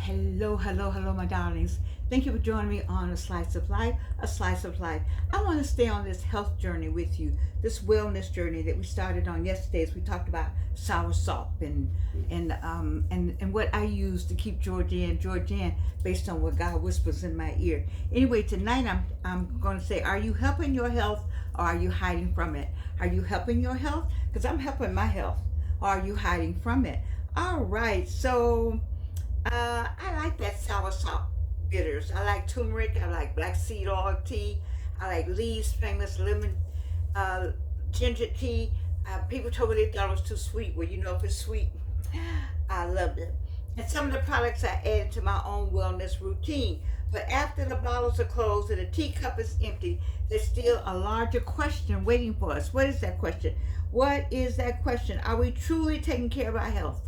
Hello, hello, hello, my darlings. Thank you for joining me on A Slice of Life, A Slice of Life. I want to stay on this health journey with you, this wellness journey that we started on yesterday as we talked about sour salt and what I use to keep Georgian based on what God whispers in my ear. Anyway, tonight I'm going to say, are you helping your health or are you hiding from it? Are you helping your health? Because I'm helping my health. Or are you hiding from it? All right, so I like that sour salt bitters. I like turmeric. I like black seed oil tea. I like Lee's famous lemon uh, ginger tea. People told me they thought it was too sweet. Well, if it's sweet, I love it. And some of the products I added to my own wellness routine. But after the bottles are closed and the teacup is empty, there's still a larger question waiting for us. What is that question? What is that question? Are we truly taking care of our health?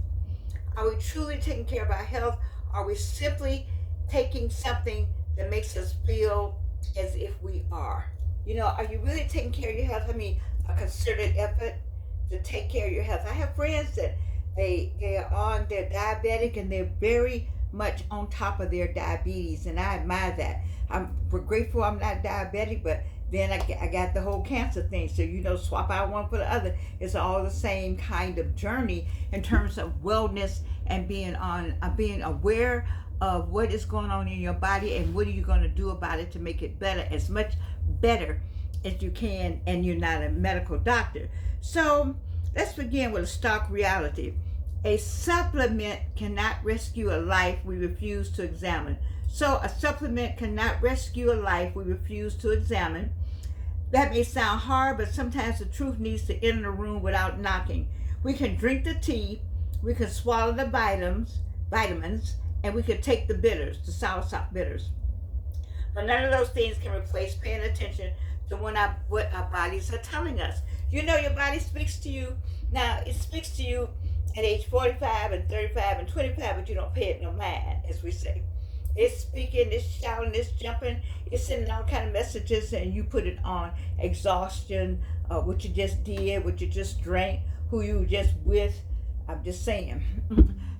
Are we truly taking care of our health? Are we simply taking something that makes us feel as if we are? Are you really taking care of your health? I mean, a concerted effort to take care of your health. I have friends that they're diabetic and they're very much on top of their diabetes, and I admire that. I'm grateful I'm not diabetic, but then I got the whole cancer thing. So, swap out one for the other. It's all the same kind of journey in terms of wellness and being aware of what is going on in your body and what are you going to do about it to make it better, as much better as you can, and you're not a medical doctor. So let's begin with a stark reality. A supplement cannot rescue a life we refuse to examine. So a supplement cannot rescue a life we refuse to examine. That may sound hard, but sometimes the truth needs to enter the room without knocking. We can drink the tea, we can swallow the vitamins, and we can take the bitters, the sour salt bitters. But none of those things can replace paying attention to what our bodies are telling us. Your body speaks to you. Now, it speaks to you at age 45 and 35 and 25, but you don't pay it no mind, as we say. It's speaking, it's shouting, it's jumping, it's sending all kind of messages, and you put it on exhaustion, what you just did, what you just drank, who you were just with. I'm just saying.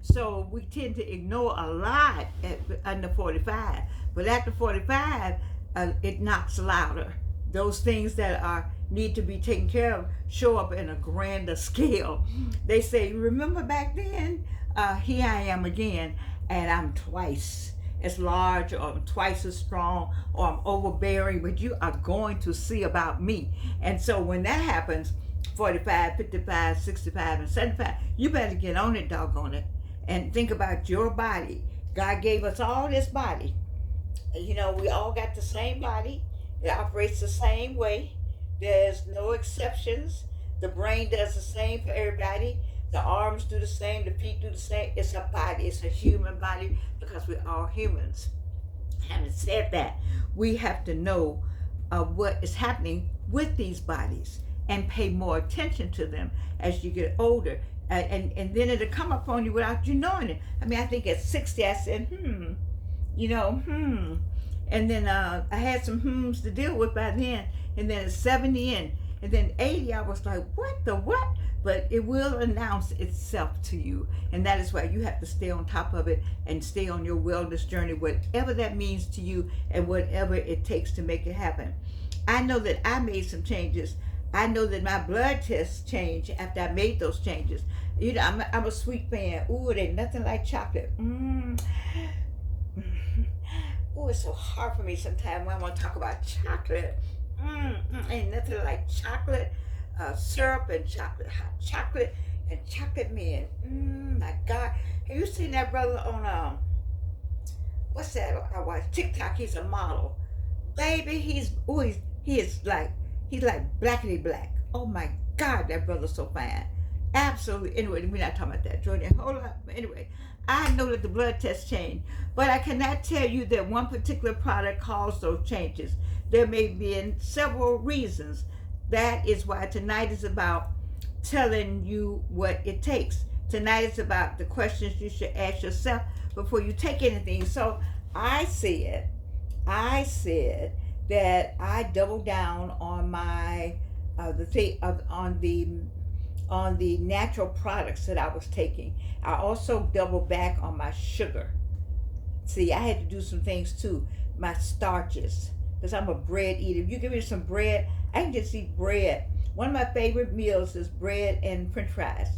So we tend to ignore a lot under 45, but after 45, it knocks louder. Those things that need to be taken care of show up in a grander scale. They say, remember back then? Here I am again, and I'm twice as large, or I'm twice as strong, or I'm overbearing, but you are going to see about me. And so when that happens, 45, 55, 65, and 75, you better get on it, doggone it, and think about your body. God gave us all this body. We all got the same body. It operates the same way. There's no exceptions. The brain does the same for everybody. The arms do the same, the feet do the same. It's a body, it's a human body, because we're all humans. Having said that, we have to know what is happening with these bodies and pay more attention to them as you get older. And then it'll come upon you without you knowing it. I mean, I think at 60, I said, And then I had some hmms to deal with by then. And then at 70 and then 80, I was like, what the what? But it will announce itself to you. And that is why you have to stay on top of it and stay on your wellness journey, whatever that means to you and whatever it takes to make it happen. I know that I made some changes. I know that my blood tests changed after I made those changes. I'm a sweet fan. Ooh, it ain't nothing like chocolate. Ooh, it's so hard for me sometimes when I want to talk about chocolate. Ain't nothing like chocolate, syrup and chocolate, hot chocolate and chocolate men. My God. Have you seen that brother on, what's that I watch? TikTok. He's a model. Baby, he is like blackity black. Oh my God, that brother's so fine. Absolutely. Anyway, we're not talking about that, Jordan. Hold up. Anyway, I know that the blood test changed, but I cannot tell you that one particular product caused those changes. There may be several reasons. That is why tonight is about telling you what it takes. Tonight is about the questions you should ask yourself before you take anything. So I said that I doubled down on my on the natural products that I was taking. I also doubled back on my sugar. See, I had to do some things too. My starches, because I'm a bread eater. If you give me some bread, I can just eat bread. One of my favorite meals is bread and French fries.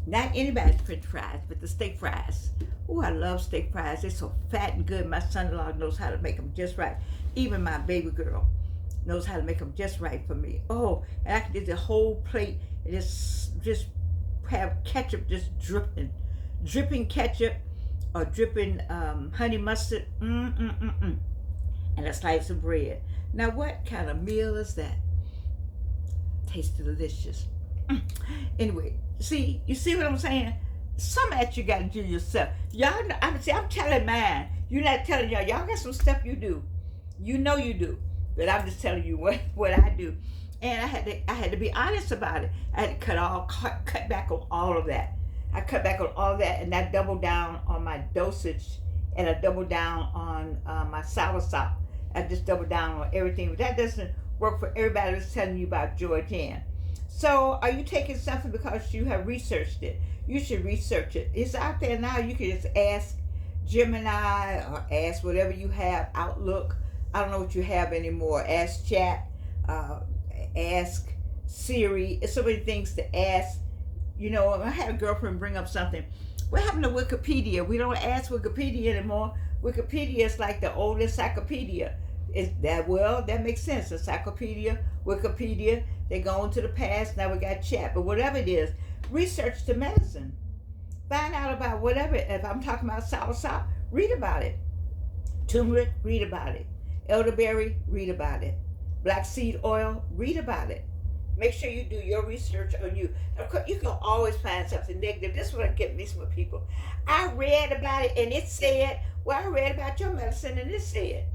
Not anybody's French fries, but the steak fries. Oh, I love steak fries. They're so fat and good. My son-in-law knows how to make them just right. Even my baby girl knows how to make them just right for me. Oh, and I can get the whole plate and just have ketchup just dripping ketchup or dripping honey mustard, and a slice of bread. Now, what kind of meal is that? Tastes delicious. Anyway, you see what I'm saying? Some of that you got to do yourself. Y'all know, I'm telling mine. You're not telling y'all. Y'all got some stuff you do. You know you do. But I'm just telling you what I do. And I had to be honest about it. I had to cut back on all of that. I cut back on all of that, and I doubled down on my dosage, and I doubled down on my soursop. I just doubled down on everything. But that doesn't work for everybody that's telling you about Georgian. So are you taking something because you have researched it? You should research it. It's out there now. You can just ask Gemini or ask whatever you have, Outlook. I don't know what you have anymore. Ask Chat, ask Siri. It's so many things to ask. You know, I had a girlfriend bring up something. What happened to Wikipedia? We don't ask Wikipedia anymore. Wikipedia is like the old encyclopedia. That makes sense. Encyclopedia, Wikipedia, they go into the past. Now we got Chat. But whatever it is, research the medicine. Find out about whatever. If I'm talking about soursop, read about it. Turmeric, read about it. Elderberry, read about it. Black seed oil, read about it. Make sure you do your research on you. Of course, you can always find something negative. This is what I get mixed with people. I read about it and it said, well, I read about your medicine and it said.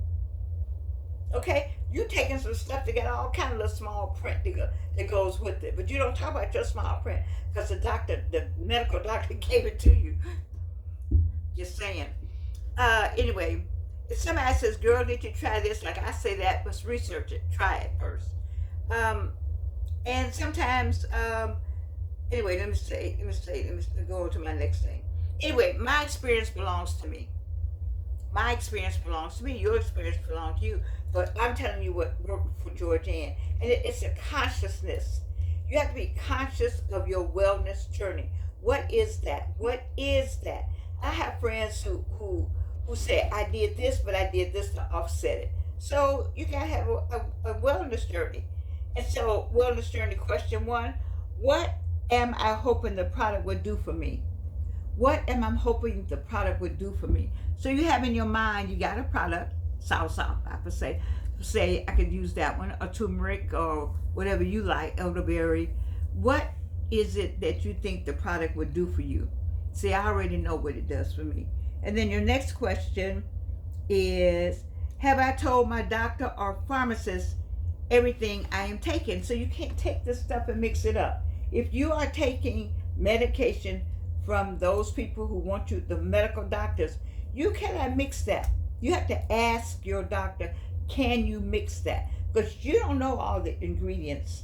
Okay, you taking some stuff to get all kind of little small print that goes with it, but you don't talk about your small print because the medical doctor gave it to you. Just saying. Anyway, if somebody says, "Girl, did you try this?" Like I say that, let's research it. Try it first. And sometimes, anyway, let me go to my next thing. Anyway, my experience belongs to me. My experience belongs to me. Your experience belongs to you. But I'm telling you what worked for Georgian. And it's a consciousness. You have to be conscious of your wellness journey. What is that? What is that? I have friends who say, I did this, but I did this to offset it. So you got to have a wellness journey. And so, wellness journey question 1, what am I hoping the product would do for me? What am I hoping the product would do for me? So you have in your mind, you got a product, soursop, I would say I could use that one, or turmeric, or whatever you like, elderberry. What is it that you think the product would do for you? See, I already know what it does for me. And then your next question is, have I told my doctor or pharmacist everything I am taking? So you can't take this stuff and mix it up. If you are taking medication from those people who want you, the medical doctors, you cannot mix that. You have to ask your doctor, can you mix that? Because you don't know all the ingredients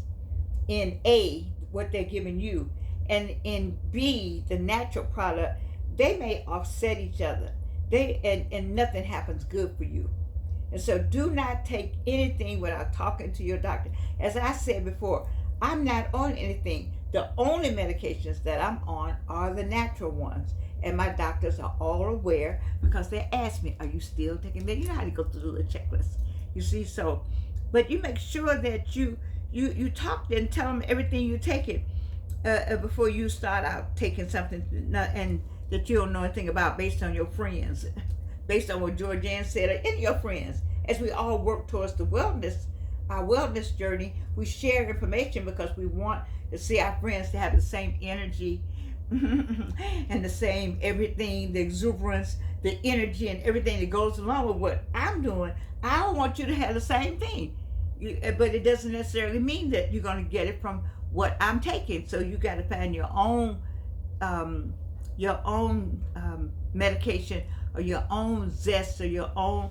in A, what they're giving you, and in B, the natural product. They may offset each other. And nothing happens good for you. And so do not take anything without talking to your doctor. As I said before, I'm not on anything. The only medications that I'm on are the natural ones. And my doctors are all aware because they ask me, are you still taking that? You know how to go through the checklist. You see, so, but you make sure that you talk and tell them everything you're taking before you start out taking something and that you don't know anything about based on your friends. Based on what Georgian said, or any of your friends. As we all work towards our wellness journey, we share information because we want to see our friends to have the same energy and the same everything, the exuberance, the energy, and everything that goes along with what I'm doing. I don't want you to have the same thing. But it doesn't necessarily mean that you're going to get it from what I'm taking. So you got to find your own medication, or your own zest, or your own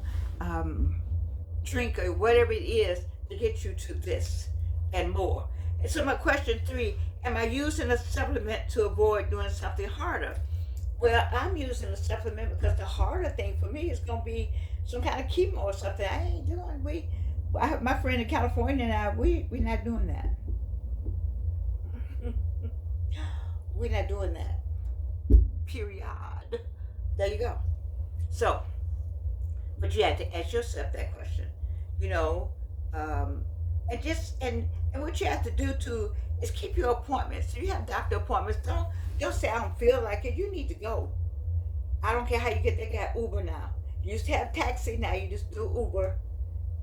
drink, or whatever it is to get you to this and more. And so my question 3, am I using a supplement to avoid doing something harder? Well, I'm using a supplement because the harder thing for me is gonna be some kind of chemo or something. I ain't doing. My friend in California and I, we not doing that. We're not doing that. Period. There you go. So, but you have to ask yourself that question. You know, um, and what you have to do too is keep your appointments. So you have doctor appointments. Don't say I don't feel like it. You need to go. I don't care how you get there. Got Uber now. You used to have taxi. Now you just do Uber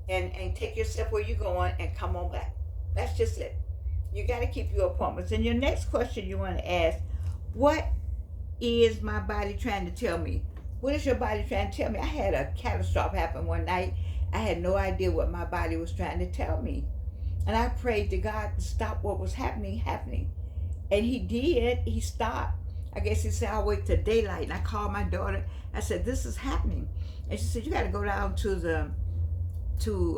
and take yourself where you're going and come on back. That's just it. You got to keep your appointments. And your next question you want to ask, what is my body trying to tell me? What is your body trying to tell me? I had a catastrophe happen one night. I had no idea what my body was trying to tell me. And I prayed to God to stop what was happening. And he did. He stopped. I guess he said, I'll wait till daylight. And I called my daughter. I said, this is happening. And she said, you got to go down to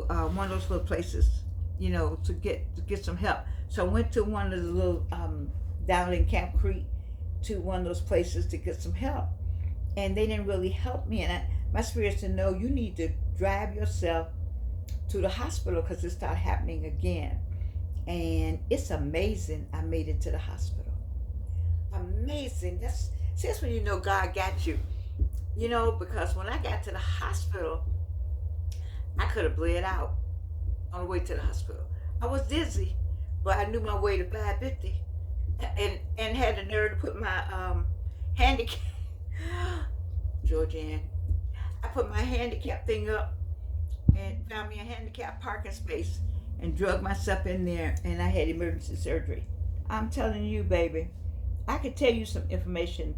one of those little places, to get some help. So I went to one of the little down in Camp Creek, to one of those places to get some help, and they didn't really help me. And my spirit said, no, you need to drive yourself to the hospital because it started happening again. And it's amazing. I made it to the hospital. Amazing. That's when you know God got you. Because when I got to the hospital, I could have bled out on the way to the hospital. I was dizzy, but I knew my way to 550, and had the nerve to put my handicap. Georgianne, I put my handicap thing up and found me a handicap parking space and drug myself in there, and I had emergency surgery. I'm telling you, baby, I could tell you some information,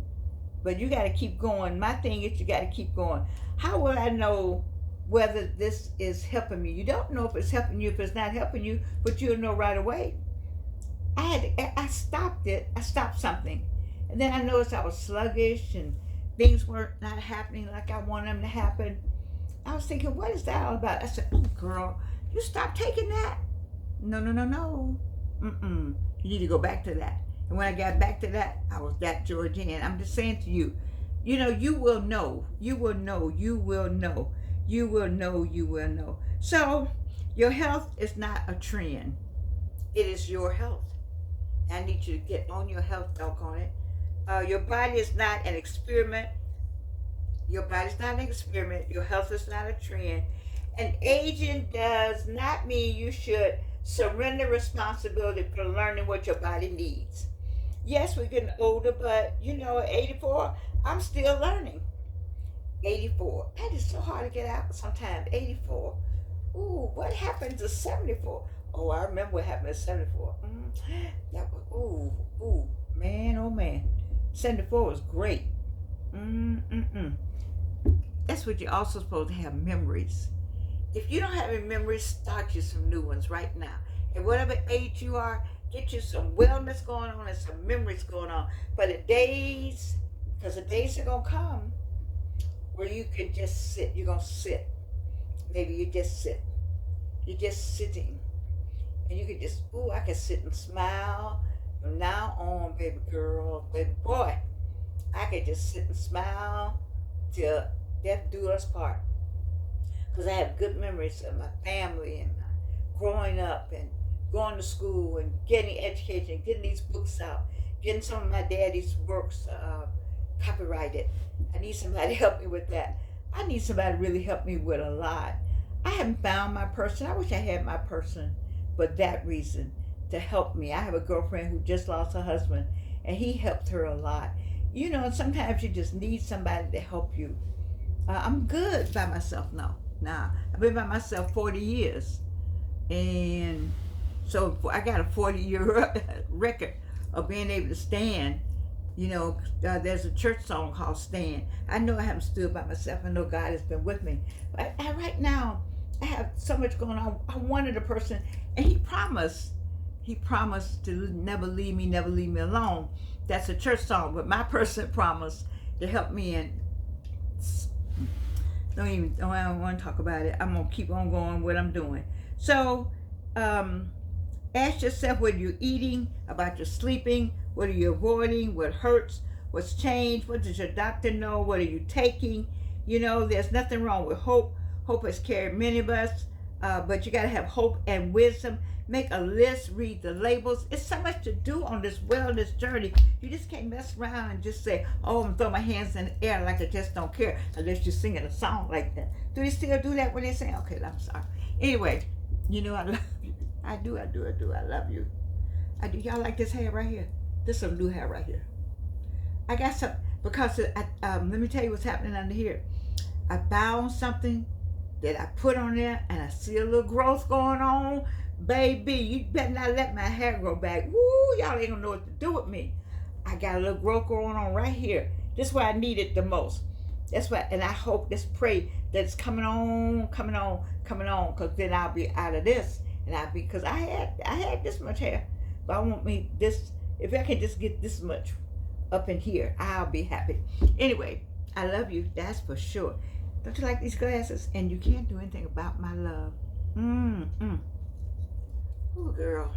but you got to keep going. My thing is you got to keep going. How will I know whether this is helping me? You don't know if it's helping you, if it's not helping you, but you'll know right away. I stopped it. I stopped something. And then I noticed I was sluggish and things were not happening like I wanted them to happen. I was thinking, what is that all about? I said, oh, girl, you stop taking that. No. You need to go back to that. And when I got back to that, I was that Georgianne. I'm just saying to you, you will know. You will know. You will know. You will know. You will know. So your health is not a trend. It is your health. I need you to get on your health, doggone it. Your body is not an experiment. Your body's not an experiment. Your health is not a trend. And aging does not mean you should surrender responsibility for learning what your body needs. Yes, we're getting older, but at 84, I'm still learning. 84. That is so hard to get out sometimes. 84. Ooh, what happened to 74? Oh, I remember what happened at 74. That was, man, oh man. 74 was great. That's what you're also supposed to have, memories. If you don't have any memories, start you some new ones right now. At whatever age you are, get you some wellness going on and some memories going on. For the days, because the days are going to come where you can just sit. You're going to sit. Maybe you just sit. You're just sitting. And you can just, I can sit and smile. From now on, baby girl, baby boy, I can just sit and smile till death do us part. Because I have good memories of my family and my growing up and going to school and getting education, getting these books out, getting some of my daddy's works copyrighted. I need somebody to help me with that. I need somebody to really help me with a lot. I haven't found my person. I wish I had my person for that reason, to help me. I have a girlfriend who just lost her husband, and he helped her a lot. And sometimes you just need somebody to help you. I'm good by myself now. Nah, I've been by myself 40 years. And so I got a 40-year record of being able to stand. There's a church song called Stand. I know I haven't stood by myself. I know God has been with me. But right now, I have so much going on. I wanted a person, and He promised to never leave me alone. That's a church song, but my person promised to help me, and I don't want to talk about it. I'm going to keep on going what I'm doing. So, ask yourself what you're eating, about your sleeping, what are you avoiding, what hurts, What's changed? What does your doctor know? What are you taking? You know, there's nothing wrong with hope. Hope has carried many of us, but you got to have hope and wisdom. Make a list, read the labels. It's so much to do on this wellness journey. You just can't mess around and just say, oh, I'm going to throw my hands in the air like I just don't care, unless you're singing a song like that. Do they still do that when they sing? Okay, I'm sorry. Anyway, you know I love you. I do. I love you. I do. Y'all like this hair right here? This is some new hair right here. I got some, because let me tell you what's happening under here. I found something that I put on there, and I see a little growth going on. Baby, you better not let my hair grow back. Woo, y'all ain't gonna know what to do with me. I got a little growth going on right here. This is where I need it the most. That's why, and I hope, let's pray that it's coming on, because then I'll be out of this. And because I had this much hair, but I want me this, if I can just get this much up in here, I'll be happy. Anyway, I love you, that's for sure. Don't you like these glasses? And you can't do anything about my love. Oh, girl.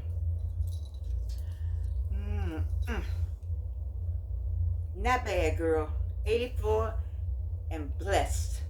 Not bad, girl. 84 and blessed.